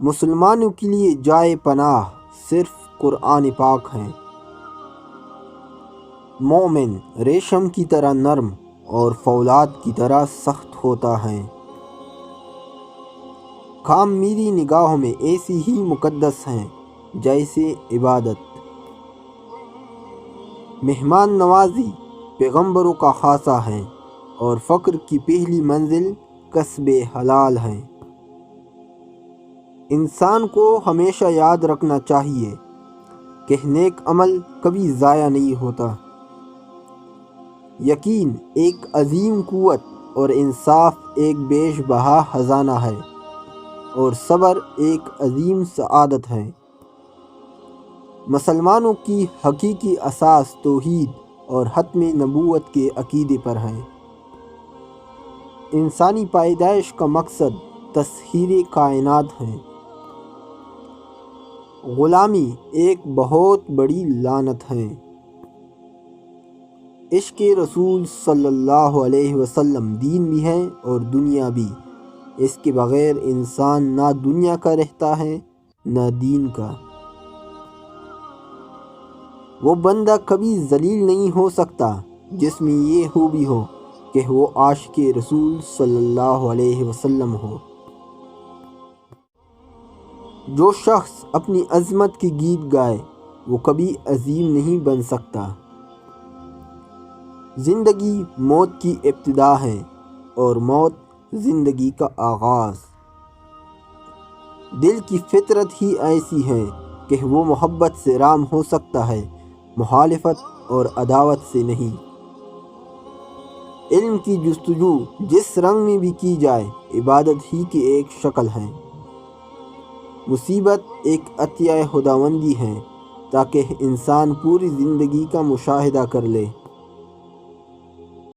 مسلمانوں کے لیے جائے پناہ صرف قرآن پاک ہے۔ مومن ریشم کی طرح نرم اور فولاد کی طرح سخت ہوتا ہے۔ کام میری نگاہوں میں ایسی ہی مقدس ہیں جیسے عبادت۔ مہمان نوازی پیغمبروں کا خاصہ ہے اور فقر کی پہلی منزل کسب حلال ہے۔ انسان کو ہمیشہ یاد رکھنا چاہیے کہ نیک عمل کبھی ضائع نہیں ہوتا۔ یقین ایک عظیم قوت اور انصاف ایک بیش بہا خزانہ ہے، اور صبر ایک عظیم سعادت ہے۔ مسلمانوں کی حقیقی اساس توحید اور ختم نبوت کے عقیدے پر ہے۔ انسانی پیدائش کا مقصد تسخیر کائنات ہے۔ غلامی ایک بہت بڑی لعنت ہے۔ عشق رسول صلی اللہ علیہ وسلم دین بھی ہے اور دنیا بھی۔ اس کے بغیر انسان نہ دنیا کا رہتا ہے نہ دین کا۔ وہ بندہ کبھی ذلیل نہیں ہو سکتا جس میں یہ خوبی ہو کہ وہ عاشق رسول صلی اللہ علیہ وسلم ہو۔ جو شخص اپنی عظمت کے گیت گائے وہ کبھی عظیم نہیں بن سکتا۔ زندگی موت کی ابتدا ہے اور موت زندگی کا آغاز۔ دل کی فطرت ہی ایسی ہے کہ وہ محبت سے رام ہو سکتا ہے، مخالفت اور عداوت سے نہیں۔ علم کی جستجو جس رنگ میں بھی کی جائے عبادت ہی کی ایک شکل ہے۔ مصیبت ایک عطیہ خداوندی ہے تاکہ انسان پوری زندگی کا مشاہدہ کر لے۔